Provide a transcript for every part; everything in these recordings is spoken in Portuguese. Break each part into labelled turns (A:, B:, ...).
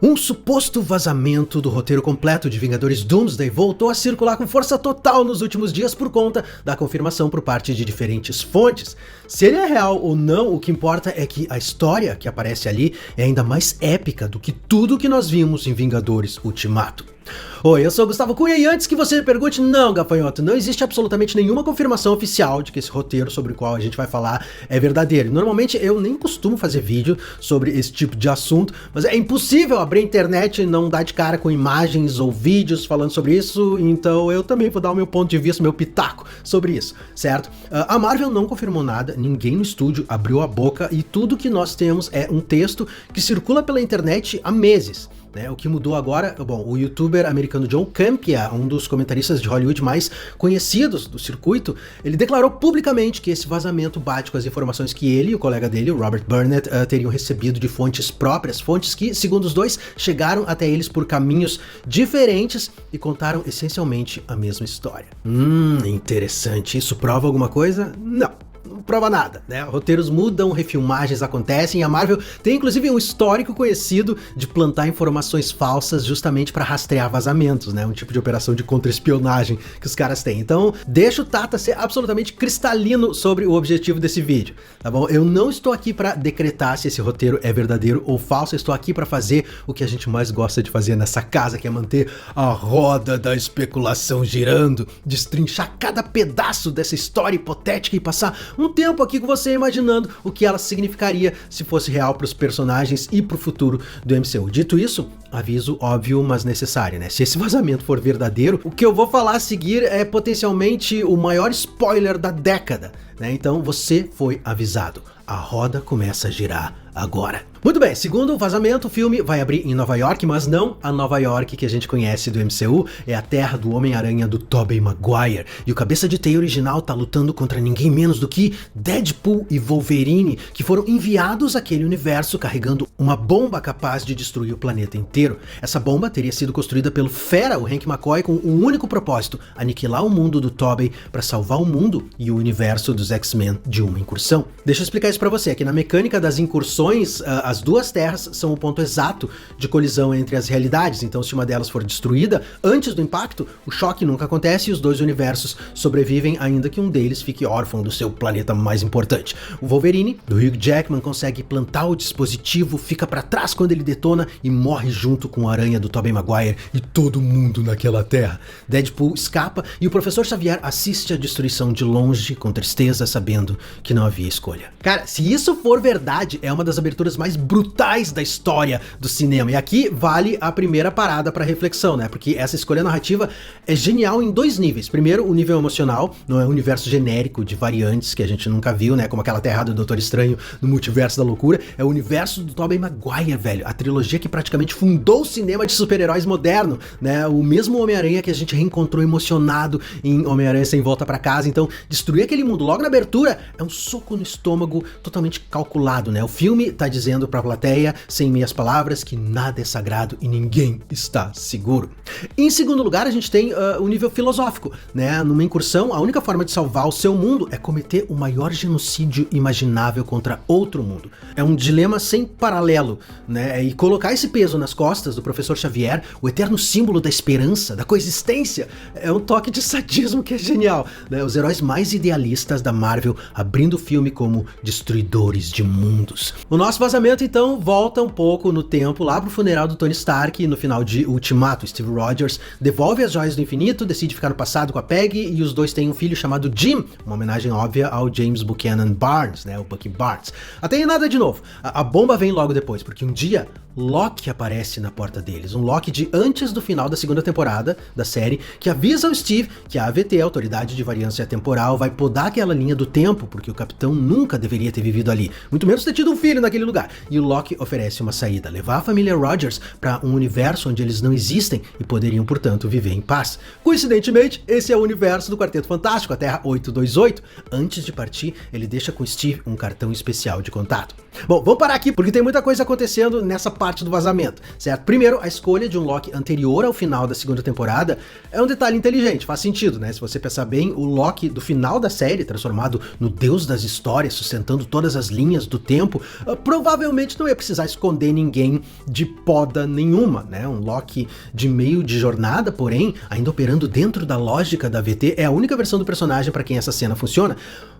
A: Um suposto vazamento do roteiro completo de Vingadores Doomsday voltou a circular com força total nos últimos dias por conta da confirmação por parte de diferentes fontes. Se ele é real ou não, o que importa é que a história que aparece ali é ainda mais épica do que tudo que nós vimos em Vingadores Ultimato. Oi, eu sou o Gustavo Cunha e antes que você me pergunte, não, gafanhoto, não existe absolutamente nenhuma confirmação oficial de que esse roteiro sobre o qual a gente vai falar é verdadeiro. Normalmente eu nem costumo fazer vídeo sobre esse tipo de assunto, mas é impossível abrir a internet e não dar de cara com imagens ou vídeos falando sobre isso, então eu também vou dar o meu ponto de vista, meu pitaco sobre isso, certo? A Marvel não confirmou nada, ninguém no estúdio abriu a boca e tudo que nós temos é um texto que circula pela internet há meses. O que mudou agora, bom, o youtuber americano John Campea, um dos comentaristas de Hollywood mais conhecidos do circuito, ele declarou publicamente que esse vazamento bate com as informações que ele e o colega dele, o Robert Burnett, teriam recebido de fontes próprias, fontes que, segundo os dois, chegaram até eles por caminhos diferentes e contaram essencialmente a mesma história. Interessante. Isso prova alguma coisa? Não prova nada, né? Roteiros mudam, refilmagens acontecem e a Marvel tem inclusive um histórico conhecido de plantar informações falsas justamente para rastrear vazamentos, né? Um tipo de operação de contra-espionagem que os caras têm. Então, deixa o Tata ser absolutamente cristalino sobre o objetivo desse vídeo, tá bom? Eu não estou aqui para decretar se esse roteiro é verdadeiro ou falso, eu estou aqui para fazer o que a gente mais gosta de fazer nessa casa, que é manter a roda da especulação girando, destrinchar cada pedaço dessa história hipotética e passar um tempo aqui com você imaginando o que ela significaria se fosse real para os personagens e para o futuro do MCU. Dito isso, aviso óbvio, mas necessário, né? Se esse vazamento for verdadeiro, o que eu vou falar a seguir é potencialmente o maior spoiler da década, né? Então você foi avisado. A roda começa a girar agora. Muito bem, segundo o vazamento, o filme vai abrir em Nova York, mas não a Nova York que a gente conhece do MCU, é a terra do Homem-Aranha do Tobey Maguire. E o cabeça de teia original tá lutando contra ninguém menos do que Deadpool e Wolverine, que foram enviados àquele universo carregando uma bomba capaz de destruir o planeta inteiro. Essa bomba teria sido construída pelo fera, o Hank McCoy, com um único propósito: aniquilar o mundo do Tobey para salvar o mundo e o universo dos X-Men de uma incursão. Deixa eu explicar isso pra você, aqui na mecânica das incursões, as duas terras são o ponto exato de colisão entre as realidades, então se uma delas for destruída antes do impacto, o choque nunca acontece e os dois universos sobrevivem, ainda que um deles fique órfão do seu planeta mais importante. O Wolverine, do Hugh Jackman, consegue plantar o dispositivo, fica pra trás quando ele detona e morre junto com o Aranha do Tobey Maguire e todo mundo naquela terra. Deadpool escapa e o Professor Xavier assiste a destruição de longe, com tristeza, sabendo que não havia escolha. Cara, se isso for verdade, é uma das aberturas mais brutais da história do cinema. E aqui vale a primeira parada para reflexão, né? Porque essa escolha narrativa é genial em dois níveis. Primeiro, o nível emocional, não é um universo genérico de variantes que a gente nunca viu, né? Como aquela terra do Doutor Estranho no Multiverso da Loucura. É o universo do Tobey Maguire, velho. A trilogia que praticamente fundou o cinema de super-heróis moderno, né? O mesmo Homem-Aranha que a gente reencontrou emocionado em Homem-Aranha Sem Volta pra Casa. Então, destruir aquele mundo logo na abertura é um soco no estômago totalmente calculado, né? O filme tá dizendo pra plateia, sem meias palavras, que nada é sagrado e ninguém está seguro. Em segundo lugar, a gente tem o nível filosófico, né? Numa incursão, a única forma de salvar o seu mundo é cometer o maior genocídio imaginável contra outro mundo. É um dilema sem paralelo, né? E colocar esse peso nas costas do Professor Xavier, o eterno símbolo da esperança, da coexistência, é um toque de sadismo que é genial, né? Os heróis mais idealistas da Marvel abrindo o filme como destruidores de mundos. O nosso vazamento, então, volta um pouco no tempo, lá pro funeral do Tony Stark, no final de Ultimato. Steve Rogers devolve as joias do infinito, decide ficar no passado com a Peggy, e os dois têm um filho chamado Jim, uma homenagem óbvia ao James Buchanan Barnes, né, o Bucky Barnes. Até aí nada de novo, a bomba vem logo depois, porque um dia Loki aparece na porta deles, um Loki de antes do final da segunda temporada da série, que avisa ao Steve que a AVT, a Autoridade de Variância Temporal, vai podar aquela linha do tempo, porque o Capitão nunca deveria ter vivido ali, muito menos ter tido um filho naquele lugar. E o Loki oferece uma saída, levar a família Rogers para um universo onde eles não existem e poderiam, portanto, viver em paz. Coincidentemente, esse é o universo do Quarteto Fantástico, a Terra 828. Antes de partir, ele deixa com Steve um cartão especial de contato. Bom, vamos parar aqui, porque tem muita coisa acontecendo nessa parte parte do vazamento, certo? Primeiro, a escolha de um Loki anterior ao final da segunda temporada é um detalhe inteligente, faz sentido, né? Se você pensar bem, o Loki do final da série, transformado no deus das histórias, sustentando todas as linhas do tempo, provavelmente não ia precisar esconder ninguém de poda nenhuma, né? Um Loki de meio de jornada, porém, ainda operando dentro da lógica da VT, é a única versão do personagem para quem essa cena funciona.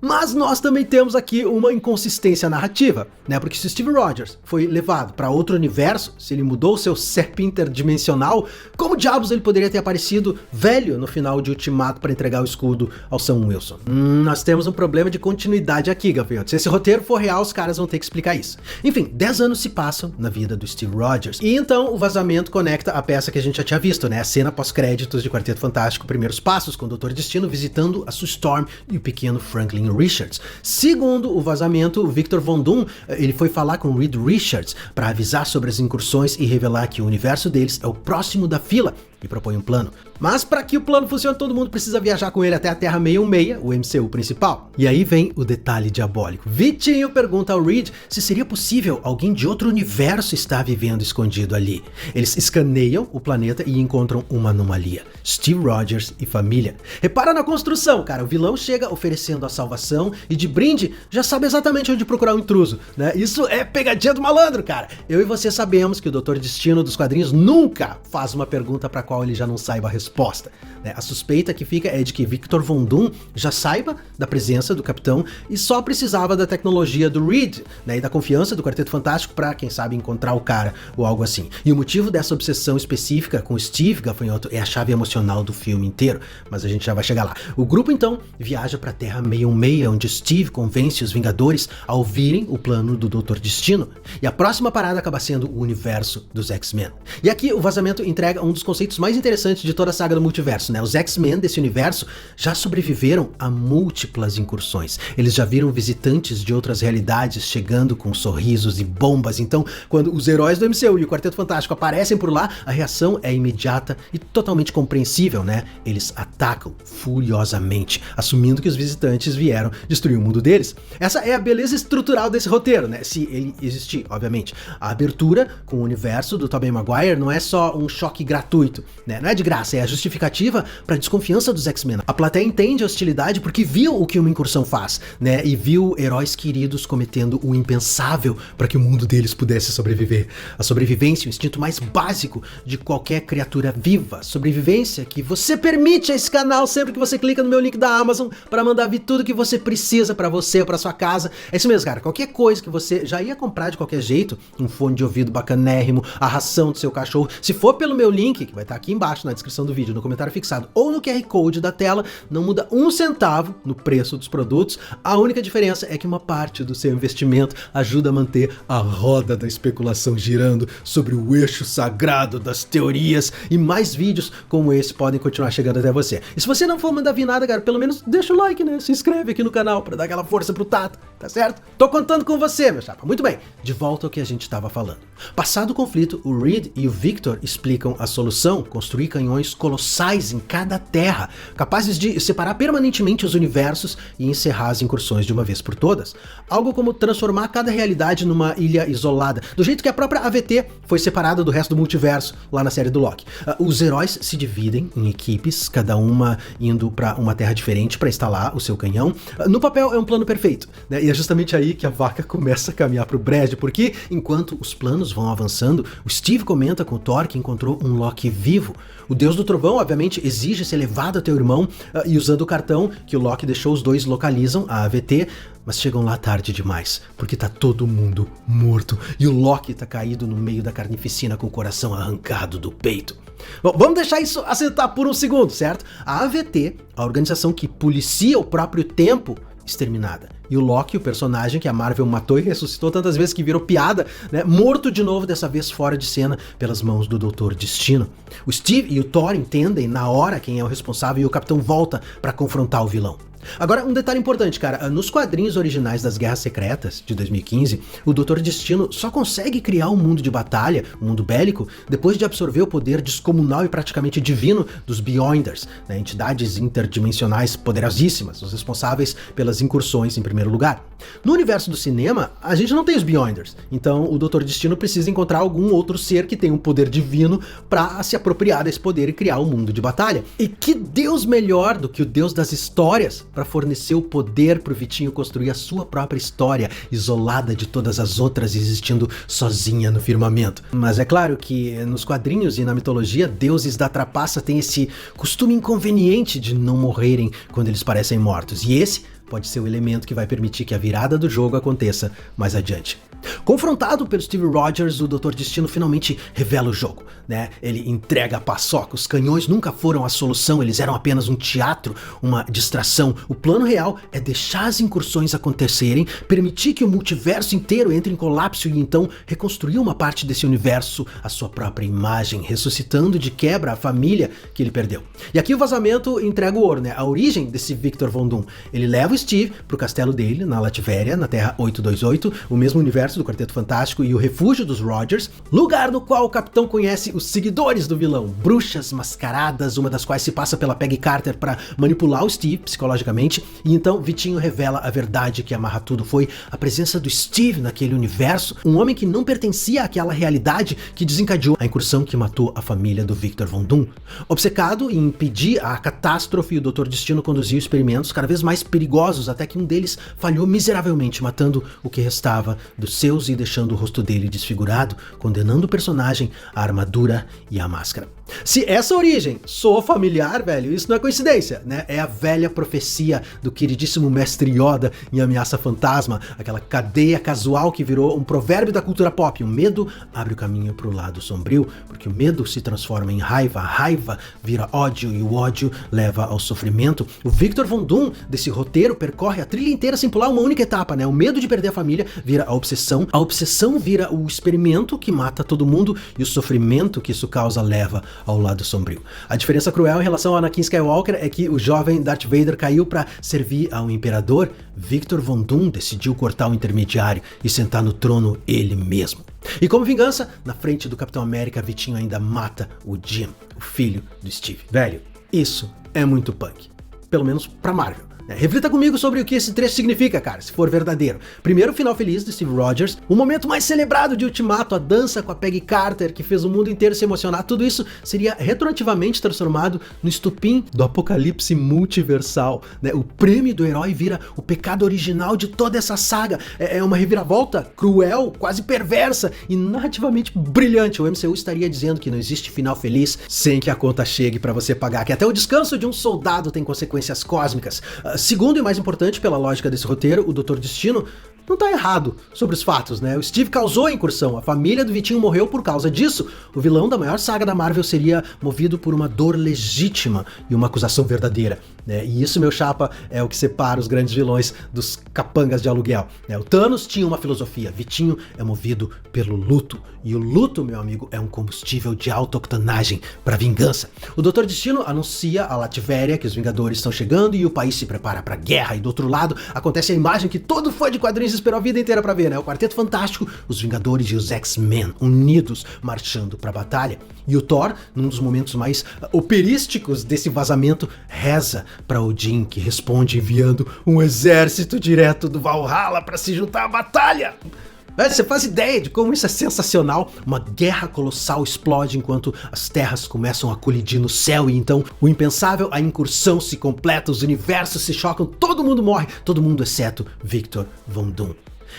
A: Mas nós também temos aqui uma inconsistência narrativa, né? Porque se Steve Rogers foi levado para outro universo, se ele mudou o seu CEP interdimensional, como diabos ele poderia ter aparecido velho no final de Ultimato para entregar o escudo ao Sam Wilson? Nós temos um problema de continuidade aqui, gafanhoto. Se esse roteiro for real, os caras vão ter que explicar isso. Enfim, 10 anos se passam na vida do Steve Rogers, e então o vazamento conecta a peça que a gente já tinha visto, né? A cena pós-créditos de Quarteto Fantástico, Primeiros Passos, com o Dr. Destino visitando a Sue Storm e o pequeno Franklin Richards. Segundo o vazamento, o Victor Von Doom, ele foi falar com Reed Richards para avisar sobre as incursões e revelar que o universo deles é o próximo da fila e propõe um plano. Mas para que o plano funcione, todo mundo precisa viajar com ele até a Terra 616, o MCU principal. E aí vem o detalhe diabólico. Vitinho pergunta ao Reed se seria possível alguém de outro universo estar vivendo escondido ali. Eles escaneiam o planeta e encontram uma anomalia: Steve Rogers e família. Repara na construção, cara. O vilão chega oferecendo a salvação e de brinde já sabe exatamente onde procurar o intruso, né? Isso é pegadinha do malandro, cara. Eu e você sabemos que o Dr. Destino dos quadrinhos nunca faz uma pergunta para qual ele já não saiba a resposta, né? A suspeita que fica é de que Victor Von Doom já saiba da presença do Capitão e só precisava da tecnologia do Reed, né, e da confiança do Quarteto Fantástico para, quem sabe, encontrar o cara ou algo assim. E o motivo dessa obsessão específica com Steve, gafanhoto, é a chave emocional do filme inteiro, mas a gente já vai chegar lá. O grupo então viaja para a Terra 616, onde Steve convence os Vingadores a ouvirem o plano do Dr. Destino, e a próxima parada acaba sendo o universo dos X-Men. E aqui o vazamento entrega um dos conceitos mais interessantes de toda a saga do multiverso, né? Os X-Men desse universo já sobreviveram a múltiplas incursões. Eles já viram visitantes de outras realidades chegando com sorrisos e bombas. Então, quando os heróis do MCU e o Quarteto Fantástico aparecem por lá, a reação é imediata e totalmente compreensível, né? Eles atacam furiosamente, assumindo que os visitantes vieram destruir o mundo deles. Essa é a beleza estrutural desse roteiro, né? Se ele existir, obviamente. A abertura com o universo do Tobey Maguire não é só um choque gratuito, né? Não é de graça, é a justificativa para a desconfiança dos X-Men. A plateia entende a hostilidade porque viu o que uma incursão faz, né? E viu heróis queridos cometendo o impensável para que o mundo deles pudesse sobreviver. A sobrevivência, o instinto mais básico de qualquer criatura viva. Sobrevivência que você permite a esse canal sempre que você clica no meu link da Amazon para mandar vir tudo que você precisa para você ou para sua casa. É isso mesmo, cara. Qualquer coisa que você já ia comprar de qualquer jeito, um fone de ouvido bacanérrimo, a ração do seu cachorro, se for pelo meu link, que vai estar aqui embaixo na descrição do vídeo, no comentário fixado ou no QR Code da tela, não muda um centavo no preço dos produtos. A única diferença é que uma parte do seu investimento ajuda a manter a roda da especulação girando sobre o eixo sagrado das teorias, e mais vídeos como esse podem continuar chegando até você. E se você não for mandar vir nada, cara, pelo menos deixa o like, né? Se inscreve aqui no canal pra dar aquela força pro Tato, tá certo? Tô contando com você, meu chapa. Muito bem, de volta ao que a gente tava falando. Passado o conflito, o Reed e o Victor explicam a solução: construir canhões colossais em cada terra, capazes de separar permanentemente os universos e encerrar as incursões de uma vez por todas. Algo como transformar cada realidade numa ilha isolada, do jeito que a própria AVT foi separada do resto do multiverso lá na série do Loki. Os heróis se dividem em equipes, cada uma indo para uma terra diferente para instalar o seu canhão. No papel é um plano perfeito, né? E é justamente aí que a vaca começa a caminhar pro brejo, porque enquanto os planos vão avançando, o Steve comenta com o Thor que encontrou um Loki vivo. O Deus do Trovão, obviamente, exige ser levado até o irmão, e usando o cartão que o Loki deixou, os dois localizam a AVT, mas chegam lá tarde demais, porque tá todo mundo morto, e o Loki tá caído no meio da carnificina com o coração arrancado do peito. Bom, vamos deixar isso assentar por um segundo, certo? A AVT, a organização que policia o próprio tempo, exterminada. E o Loki, o personagem que a Marvel matou e ressuscitou tantas vezes que virou piada, né, morto de novo, dessa vez fora de cena, pelas mãos do Dr. Destino. O Steve e o Thor entendem na hora quem é o responsável e o Capitão volta para confrontar o vilão. Agora, um detalhe importante, cara, nos quadrinhos originais das Guerras Secretas, de 2015, o Doutor Destino só consegue criar um mundo de batalha, um mundo bélico, depois de absorver o poder descomunal e praticamente divino dos Beyonders, né, entidades interdimensionais poderosíssimas, os responsáveis pelas incursões em primeiro lugar. No universo do cinema, a gente não tem os Beyonders, então o Doutor Destino precisa encontrar algum outro ser que tenha um poder divino para se apropriar desse poder e criar um mundo de batalha. E que Deus melhor do que o Deus das histórias para fornecer o poder pro Vitinho construir a sua própria história, isolada de todas as outras, existindo sozinha no firmamento. Mas é claro que nos quadrinhos e na mitologia, deuses da trapaça têm esse costume inconveniente de não morrerem quando eles parecem mortos, e esse pode ser o elemento que vai permitir que a virada do jogo aconteça mais adiante. Confrontado pelo Steve Rogers, o Doutor Destino finalmente revela o jogo, né? Ele entrega a paçoca, os canhões nunca foram a solução, eles eram apenas um teatro, uma distração. O plano real é deixar as incursões acontecerem, permitir que o multiverso inteiro entre em colapso e então reconstruir uma parte desse universo à sua própria imagem, ressuscitando de quebra a família que ele perdeu. E aqui o vazamento entrega o ouro, né? A origem desse Victor Von Doom. Ele leva o Steve pro castelo dele, na Latvéria, na Terra 828, o mesmo universo do Quarteto Fantástico e o refúgio dos Rogers, lugar no qual o Capitão conhece os seguidores do vilão, bruxas mascaradas, uma das quais se passa pela Peggy Carter para manipular o Steve psicologicamente, e então Vitinho revela a verdade que amarra tudo, foi a presença do Steve naquele universo, um homem que não pertencia àquela realidade que desencadeou a incursão que matou a família do Victor Von Doom. Obcecado em impedir a catástrofe, o Doutor Destino conduziu experimentos cada vez mais perigosos, até que um deles falhou miseravelmente, matando o que restava dos seus e deixando o rosto dele desfigurado, condenando o personagem à armadura e à máscara. Se essa origem soa familiar, velho, isso não é coincidência, né? É a velha profecia do queridíssimo Mestre Yoda em Ameaça Fantasma, aquela cadeia casual que virou um provérbio da cultura pop. O medo abre o caminho pro lado sombrio, porque o medo se transforma em raiva, a raiva vira ódio e o ódio leva ao sofrimento. O Victor Von Doom desse roteiro percorre a trilha inteira sem pular uma única etapa, né? O medo de perder a família vira a obsessão vira o experimento que mata todo mundo e o sofrimento que isso causa leva ao lado sombrio. A diferença cruel em relação a Anakin Skywalker é que o jovem Darth Vader caiu para servir ao imperador. Victor Von Doom decidiu cortar o intermediário e sentar no trono ele mesmo. E como vingança, na frente do Capitão América, Vitinho ainda mata o Jim, o filho do Steve. Velho, isso é muito punk. Pelo menos pra Marvel. Reflita comigo sobre o que esse trecho significa, cara, se for verdadeiro. Primeiro, o final feliz de Steve Rogers, o momento mais celebrado de Ultimato, a dança com a Peggy Carter, que fez o mundo inteiro se emocionar, tudo isso seria retroativamente transformado no estupim do apocalipse multiversal, né? O prêmio do herói vira o pecado original de toda essa saga. É uma reviravolta cruel, quase perversa e narrativamente brilhante. O MCU estaria dizendo que não existe final feliz sem que a conta chegue pra você pagar, que até o descanso de um soldado tem consequências cósmicas. Segundo e mais importante, pela lógica desse roteiro, o Doutor Destino não tá errado sobre os fatos, né? O Steve causou a incursão, a família do Vitinho morreu por causa disso. O vilão da maior saga da Marvel seria movido por uma dor legítima e uma acusação verdadeira, né? E isso, meu chapa, é o que separa os grandes vilões dos capangas de aluguel, né? O Thanos tinha uma filosofia, Vitinho é movido pelo luto. E o luto, meu amigo, é um combustível de alta octanagem para vingança. O Doutor Destino anuncia a Latvéria que os Vingadores estão chegando e o país se prepara para guerra. E do outro lado, acontece a imagem que todo fã de quadrinhos esperou a vida inteira pra ver, né? O Quarteto Fantástico, os Vingadores e os X-Men unidos marchando pra batalha. E o Thor, num dos momentos mais operísticos desse vazamento, reza pra Odin, que responde enviando um exército direto do Valhalla pra se juntar à batalha. Você faz ideia de como isso é sensacional? Uma guerra colossal explode enquanto as terras começam a colidir no céu e então o impensável, a incursão se completa, os universos se chocam, todo mundo morre, todo mundo exceto Victor Von Doom.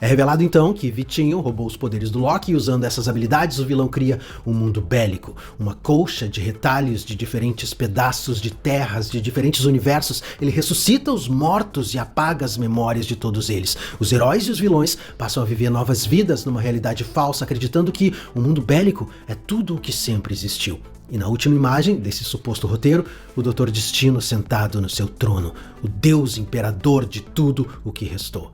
A: É revelado então que Vitinho roubou os poderes do Loki e usando essas habilidades o vilão cria um mundo bélico, uma colcha de retalhos de diferentes pedaços de terras, de diferentes universos. Ele ressuscita os mortos e apaga as memórias de todos eles. Os heróis e os vilões passam a viver novas vidas numa realidade falsa, acreditando que o mundo bélico é tudo o que sempre existiu. E na última imagem desse suposto roteiro, o Doutor Destino sentado no seu trono, o Deus imperador de tudo o que restou.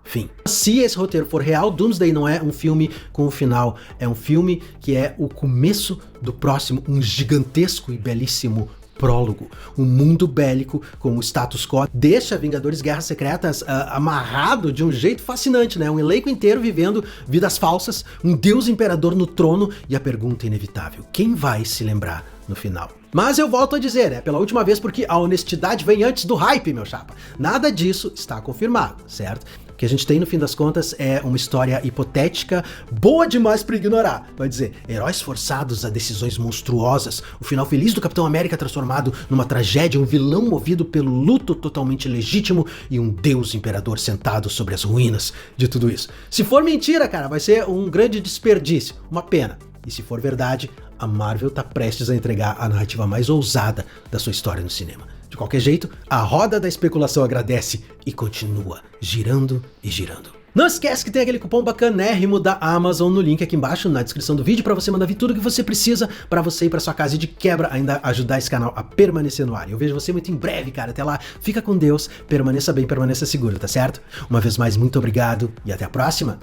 A: Fim. Se esse roteiro for real, Doomsday não é um filme com o final, é um filme que é o começo do próximo, um gigantesco e belíssimo Prólogo. Um mundo bélico com o status quo deixa Vingadores Guerras Secretas amarrado de um jeito fascinante, né? Um elenco inteiro vivendo vidas falsas, um deus imperador no trono e a pergunta inevitável: quem vai se lembrar no final? Mas eu volto a dizer, né, pela última vez, porque a honestidade vem antes do hype, meu chapa. Nada disso está confirmado, certo? O que a gente tem, no fim das contas, é uma história hipotética, boa demais pra ignorar. Vai dizer, heróis forçados a decisões monstruosas, o final feliz do Capitão América transformado numa tragédia, um vilão movido pelo luto totalmente legítimo e um deus imperador sentado sobre as ruínas de tudo isso. Se for mentira, cara, vai ser um grande desperdício, uma pena. E se for verdade, a Marvel tá prestes a entregar a narrativa mais ousada da sua história no cinema. De qualquer jeito, a roda da especulação agradece e continua girando e girando. Não esquece que tem aquele cupom bacanérrimo da Amazon no link aqui embaixo na descrição do vídeo para você mandar vir tudo que você precisa para você ir para sua casa e de quebra ainda ajudar esse canal a permanecer no ar. Eu vejo você muito em breve, cara. Até lá, fica com Deus, permaneça bem, permaneça seguro, tá certo? Uma vez mais, muito obrigado e até a próxima.